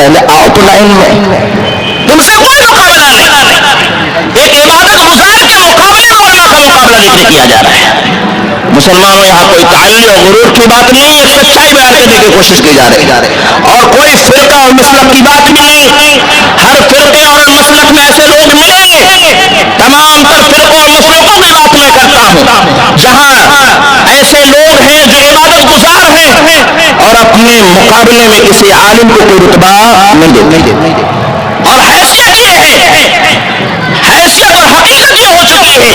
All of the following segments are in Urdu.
پہلے آؤ تو لائن میں، تم سے کوئی مقابلہ نہیں. ایک عبادت گزار کے مقابلے میں علماء کا مقابلہ ذکر کیا جا رہا ہے. مسلمانوں یہاں کوئی تعلی اور غرور کی بات نہیں ہے، سچائی بیان کرنے کی کوشش کی جا رہی ہے. اور کوئی فرقہ اور مسلک کی بات بھی نہیں. ہر فرقے اور مسلک میں ایسے لوگ ملیں گے، تمام تر فرقوں اور مسلکوں کی بات میں کرتا ہوں جہاں ایسے لوگ ہیں جو عبادت گزار ہیں اور اپنے مقابلے میں کسی عالم کو کوئی رتبہ نہیں دیتے. اور حیثیت یہ ہے، حیثیت اور حقیقت یہ ہو چکی ہے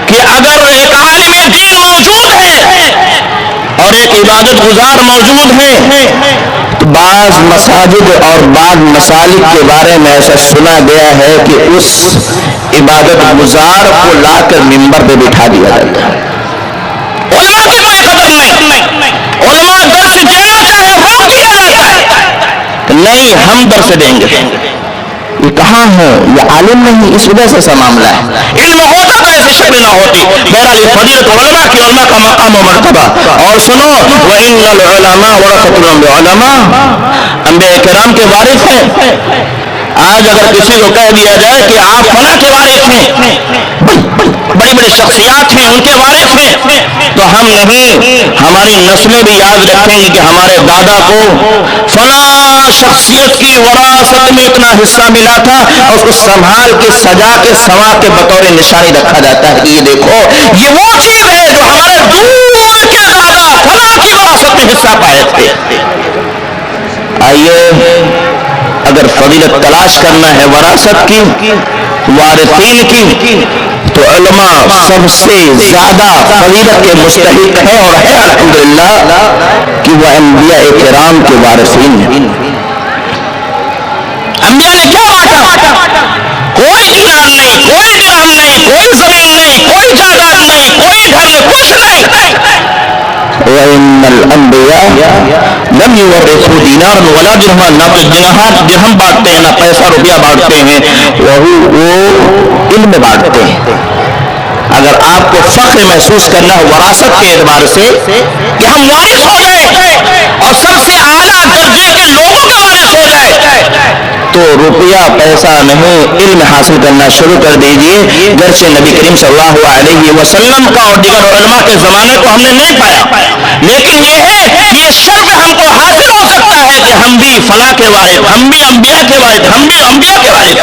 کہ اگر ایک عالم دین موجود ہے اور ایک عبادت گزار موجود ہے تو بعض مساجد اور بعض مسالک کے بارے میں ایسا سنا گیا ہے کہ اس عبادت گزار کو لا کر ممبر پہ بٹھا دیا جاتا ہے. علماء کی کوئی قدر نہیں، علماء درس دینا چاہے روک دیا جاتا ہے، نہیں ہم درس دیں گے. یہ کہاں ہے؟ یہ عالم نہیں، اس وجہ سے ایسا معاملہ ہے. علم ہوتا تو ایسی شکل نہ ہوتی. بہرحال فضیلت علماء کی، علماء کا مقام و مرتبہ. اور سنو وَإِنَّ الْعُلَمَاءَ وَرَثَةُ الْأَنْبِيَاء، علماء انبیاء کرام کے وارث ہیں. آج اگر کسی کو کہہ دیا جائے کہ آپ فلاں کے وارث ہیں، بڑی بڑی شخصیات ہیں ان کے وارث ہیں، تو ہم نہیں، ہماری نسلیں بھی یاد رکھیں گی کہ ہمارے دادا کو فلاں شخصیت کی وراثت میں اتنا حصہ ملا تھا، اور اس کو سنبھال کے سجا کے سنوار کے بطور نشانی رکھا جاتا ہے کہ یہ دیکھو یہ وہ چیز ہے جو ہمارے دور کے دادا فلاں کی وراثت میں حصہ پائے تھے. آئیے اگر فضیلت تلاش کرنا ہے وراثت کی، وارثین کی، تو علماء سب سے زیادہ فضیلت کے مستحق ہے اور ہے الحمدللہ کہ وہ انبیاء کرام کے وارثین ہیں. انبیاء نے کیا بانٹا؟ کوئی دینار نہیں، کوئی درہم نہیں، کوئی زمین نہیں، کوئی جائیداد نہیں، کوئی گھر نہیں، کچھ نہیں. وَإِنَّ الْأَنْبِيَاءَ لَمْ يُوَرِّثُوا دِينَارًا وَلَا دِرْهَمًا. نہ تو درہم بانٹتے ہیں، نہ پیسہ روپیہ بانٹتے ہیں، وہ علم بانٹتے ہیں. اگر آپ کو فخر محسوس کرنا ہے وراثت کے اعتبار سے کہ ہم وارث ہو گئے اور سب سے اعلیٰ درجے کے لوگوں کے وارث ہو گئے، تو روپیہ پیسہ نہیں، علم حاصل کرنا شروع کر دیجئے. گرچہ نبی کریم صلی اللہ علیہ وسلم کا اور دیگر علماء کے زمانے کو ہم نے نہیں پایا، لیکن یہ ہے کہ یہ شرف ہم کو حاصل ہو سکتا ہے کہ ہم بھی فلاں کے وارث، ہم بھی انبیاء کے وارث، ہم بھی انبیاء کے وارث.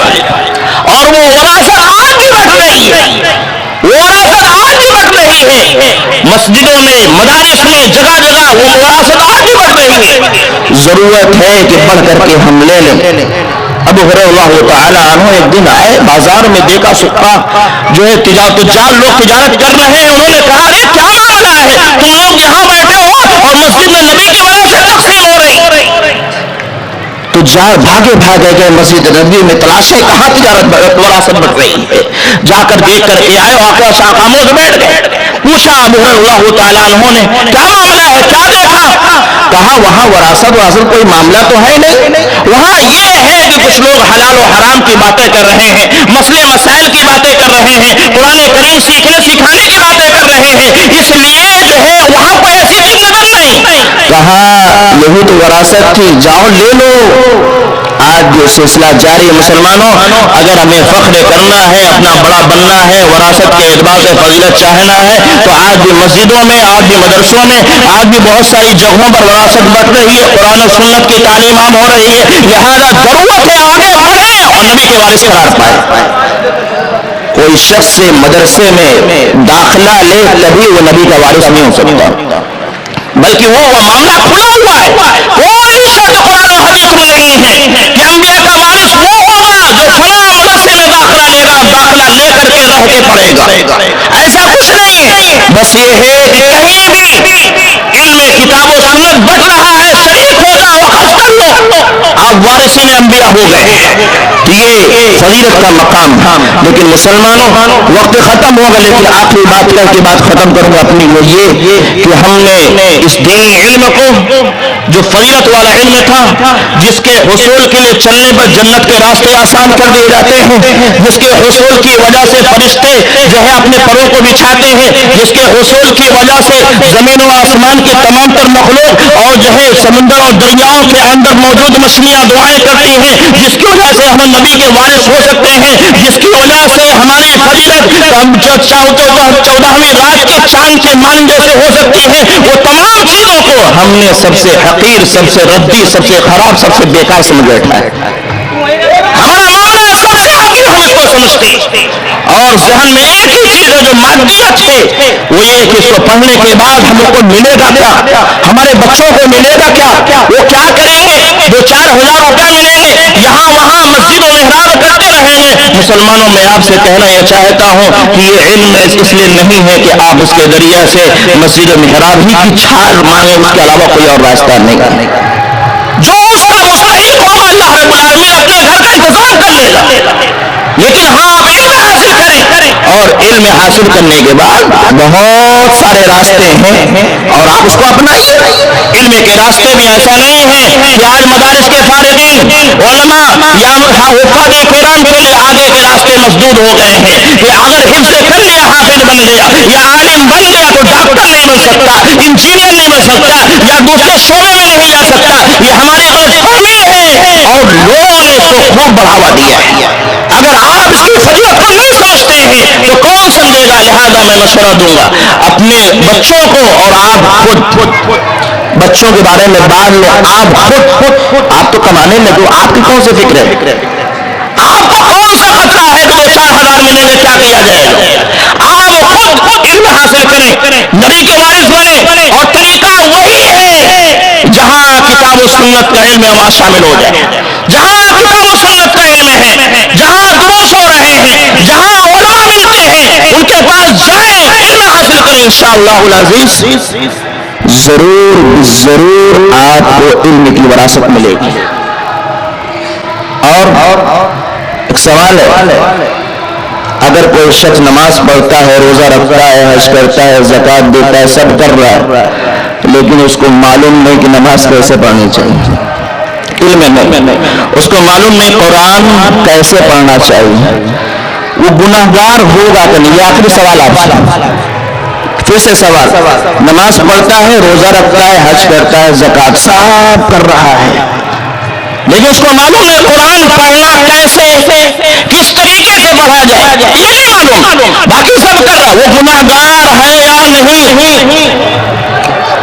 اور وہ وراثت آج بھی بٹ رہی ہے، وراثت آج بھی بٹ رہی ہے. مسجدوں میں، مدارس میں، جگہ جگہ وہ وراثت آج بھی بٹ رہی ہے. ضرورت ہے کہ پڑھ کر کے ہم لے لیں. ابو ہریرہ اللہ تعالی عنہ ایک دن آئے، بازار میں دیکھا سکا جو ہے تجار لوگ تجارت کر رہے ہیں. انہوں نے کہا ارے کیا معاملہ ہے، تم لوگ یہاں بیٹھے ہو اور مسجد میں نبی کی وراثت تقسیم ہو رہی. تجار بھاگے بھاگے گئے مسجد نبوی میں، تلاشیں کہاں تجارت وراثت بڑھ رہی ہے. جا کر دیکھ کر کے آئے، واقعہ شاہ خاموش بیٹھ گئے. پوچھا ابو ہریرہ اللہ تعالیٰ عنہ نے کیا معاملہ ہے، کیا دیکھا؟ کہا وہاں وراثت کوئی معاملہ تو ہے نہیں، وہاں یہ ہے کہ کچھ لوگ حلال و حرام کی باتیں کر رہے ہیں، مسئلے مسائل کی باتیں کر رہے ہیں، قرآن کریم سیکھنے سکھانے کی باتیں کر رہے ہیں، اس لیے جو ہے وہاں کوئی ایسی چیز نظر نہیں. کہا یہی تو وراثت تھی، جاؤ لے لو. آج جو سلسلہ جاری ہے مسلمانوں، اگر ہمیں فخر کرنا ہے، اپنا بڑا بننا ہے، وراثت کے اعتبار سے فضیلت چاہنا ہے، تو آج بھی مسجدوں میں، آج بھی مدرسوں میں، آج بھی بہت ساری جگہوں پر وراثت بٹ رہی ہے، قرآن و سنت کی تعلیم عام ہو رہی ہے. لہذا ضرورت ہے آگے بڑھیں اور نبی کے وارث قرار پائے. کوئی شخص مدرسے میں داخلہ لے تبھی وہ نبی کا وارث نہیں ہو سکتا، بلکہ وہ معاملہ کھلا ہوا ہے. کوئی شرط قرآن و حدیث میں نہیں ہے کہ انبیاء کا وارث وہ ہوگا جو فلاں مدرسے میں داخلہ لے گا، داخلہ لے کر کے رہ کے پڑھے گا. ایسا کچھ نہیں ہے. بس یہ ہے کہ کہیں بھی علم کتاب و سنت بٹ رہا ہے، شریک ہو جاؤ، اخذ کر لو، آپ وارثین انبیاء ہو گئے. یہ فضیلت کا مقام تھا. لیکن مسلمانوں وقت ختم ہوگا، لیکن آخری بات کر کے بات ختم کروں گا اپنی، وہ یہ کہ ہم نے اس دینی علم کو جو فضیلت والا علم تھا، جس کے حصول کے لیے چلنے پر جنت کے راستے آسان کر دیے جاتے ہیں، جس کے حصول کی وجہ سے فرشتے جو ہے اپنے پروں کو بچھاتے ہیں، جس کے حصول کی وجہ سے زمین و آسمان کی تمام تر مخلوق اور جو ہے سمندر اور دریاؤں کے اندر موجود مچھلیاں دعائیں کرتی ہیں، جس کی وجہ سے ہم نبی کے وارث ہو سکتے ہیں، جس کی وجہ سے ہماری فضیلت 14ویں رات کے چاند کے مانندے سے ہو سکتی ہے، وہ تمام چیزوں کو ہم نے سب سے حقیر، سب سے ردی، سب سے خراب، سب سے بیکار سمجھ بیٹھا ہے۔ ہمارا معاملہ سب سے حقیر ہم اس کو سمجھتے، اور ذہن میں ایک ہی چیز ہے جو مادیت ہے، وہ یہ کہ اس کو پڑھنے کے بعد ہم لوگ کو ملے گا کیا، ہمارے بچوں کو ملے گا کیا، وہ کیا کریں گے، 2-4 ہزار روپے ملیں گے، یہاں وہاں مسجد و محراب کرتے رہیں گے۔ مسلمانوں میں آپ سے کہنا یہ چاہتا ہوں کہ یہ علم اس لیے نہیں ہے کہ آپ اس کے ذریعے سے مسجد و محراب ہی کی چھال مانگیں، اس کے علاوہ کوئی اور راستہ نہیں۔ جو اس کا مستحق ہوگا اللہ رب العالمین اپنے گھر کا انتظام کر لے گا، لیکن ہاں آپ علم حاصل کریں، اور علم حاصل کرنے کے بعد بہت سارے راستے ہیں اور آپ اس کو اپنائیں۔ علم کے راستے بھی ایسا نہیں ہے کہ آج مدارس کے فارغین علماء یا حفاظ کرام کے لیے آگے کے راستے مسدود ہو گئے ہیں کہ اگر حفظ کر لیا، حافظ بن گیا یا عالم بن گیا تو ڈاکٹر نہیں بن سکتا، انجینئر نہیں بن سکتا، یا دوسرے شعبے میں نہیں جا سکتا۔ یہ ہماری غلط فہمی ہے اور لوگوں نے اس کو خوب بڑھاوا دیا ہے۔ اگر آپ اس کی فضیلت کو نہیں سمجھتے ہیں تو کون سمجھے گا؟ لہذا میں مشورہ دوں گا اپنے بچوں کو، اور آپ خود بچوں کے بارے میں بعد میں آپ تو کمانے میں، تو آپ کی کون سی فکر ہے؟ آپ کو کون سا خطرہ ہے کہ 2-4 ہزار ملیں گے، کیا کیا جائے گا؟ آپ خود علم حاصل کریں، نبی کے وارث بنے، اور طریقہ وہی ہے جہاں کتاب و سنت کا علم وہاں شامل ہو جائے، جہاں کتاب و سنت کا علم ہے، جہاں دروس ہو رہے ہیں، جہاں علماء ملتے ہیں، ان کے پاس جائیں، علم حاصل کریں، انشاءاللہ العزیز ضرور آپ کو علم کی وراثت ملے گی۔ اور ایک سوال ہے، اگر کوئی شخص نماز پڑھتا ہے، روزہ رکھتا ہے، حج کرتا ہے، زکوٰۃ دیتا ہے، سب کر رہا ہے، لیکن اس کو معلوم نہیں کہ نماز کیسے پڑھنی چاہیے، علم نہیں، اس کو معلوم نہیں قرآن کیسے پڑھنا چاہیے، وہ گناہ گار ہوگا کہ نہیں؟ یہ آخری سوال آپ سے، پھر سے سوال، نماز پڑھتا ہے، روزہ رکھتا ہے، حج کرتا ہے، زکوٰۃ سب کر رہا ہے، لیکن اس کو معلوم ہے قرآن پڑھنا کیسے، کس طریقے سے پڑھا جائے، یہ نہیں معلوم، باقی سب کر رہا، وہ گناہ گار ہے یا نہیں؟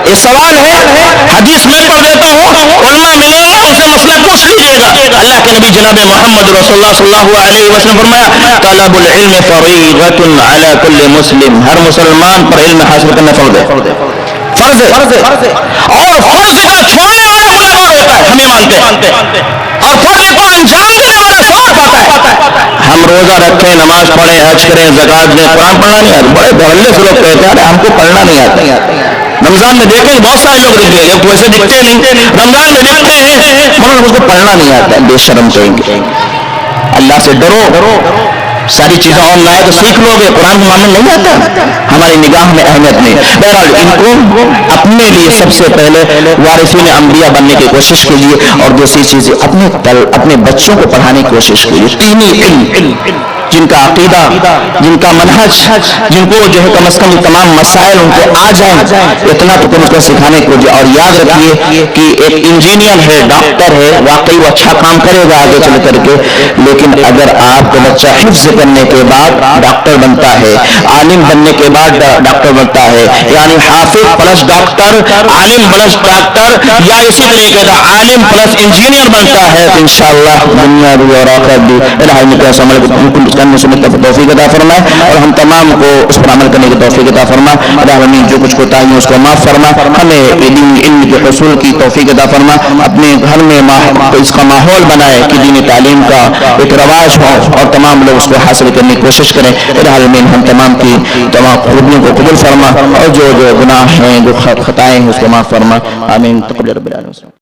یہ سوال ہے، حدیث میں پڑھ دیتا ہوں، علماء ملیں گے، ان سے مسئلہ پوچھ لیجیے گا۔ اللہ کے نبی جناب محمد رسول اللہ صلی اللہ علیہ وسلم فرمایا، طلب العلم فریضۃ علی کل مسلم، ہر مسلمان پر علم حاصل کرنا فرض ہے، فرض ہے، اور فرض کا چھوڑنے والا گنہگار ہوتا ہے، ہم یہ مانتے ہیں، اور فرض کو انجام دینے والا ثواب پاتا ہے۔ ہم روزہ رکھیں، نماز پڑھیں، حج کریں، زکوٰۃ دیں، قرآن پڑھنا نہیں آتا، بڑے دھڑلے سے لوگ کہتے ہیں ہم کو پڑھنا نہیں آتا۔ رمضان میں دیکھیں بہت سارے لوگ دکھتے ہیں، اب ویسے دکھتے نہیں، رمضان میں دکھتے ہیں مگر اس کو پڑھنا نہیں آتا، بے شرم کہیں گے۔ اللہ سے ڈرو، ساری چیزیں آن لائن تو سیکھ لو گے، قرآن کو معاملہ نہیں آتا، ہماری نگاہ میں اہمیت نہیں۔ بہرحال ان کو اپنے لیے سب سے پہلے وارثین انبیاء بننے کی کوشش کیجیے، اور دوسری چیز اپنے بچوں کو پڑھانے کی کوشش کیجیے، دینی علم، جن کا عقیدہ، جن کا منہج، جن کو جو ہے کم از کم تمام مسائل ان کو آ جائیں، اتنا تو ان کو سکھانے کو جو۔ اور یاد رکھیے کہ ایک انجینئر ہے، ڈاکٹر ہے، واقعی وہ اچھا کام کرے گا آگے چل کر کے، لیکن اگر آپ کا بچہ حفظ کرنے کے بعد ڈاکٹر بنتا ہے، عالم بننے کے بعد ڈاکٹر بنتا ہے، یعنی حافظ پلس ڈاکٹر، عالم پلس ڈاکٹر، یا اسی طریقے سے عالم پلس انجینئر بنتا ہے، تو انشاءاللہ دنیا بھی اور آخرت بھی الہی کے عمل کو کرنے سے توفیق عطا فرمائے، اور ہم تمام کو اس پر عمل کرنے کی توفیق عطا فرمائے۔ الہی جو کچھ کوتاہیاں اس کو معاف فرما، ہمیں دینی علم کے حصول کی توفیق عطا فرما، اپنے گھر میں اس کا ماحول بنائے کہ دینی تعلیم کا ایک رواج ہو اور تمام لوگ اس کو حاصل کرنے کی کوشش کریں۔ الہی ہم تمام کی تمام خوبیوں کو قبول فرما، اور جو گناہ ہیں، جو خطائیں ہیں، اس کو معاف فرما، آمین۔ تقبل رب العالمین۔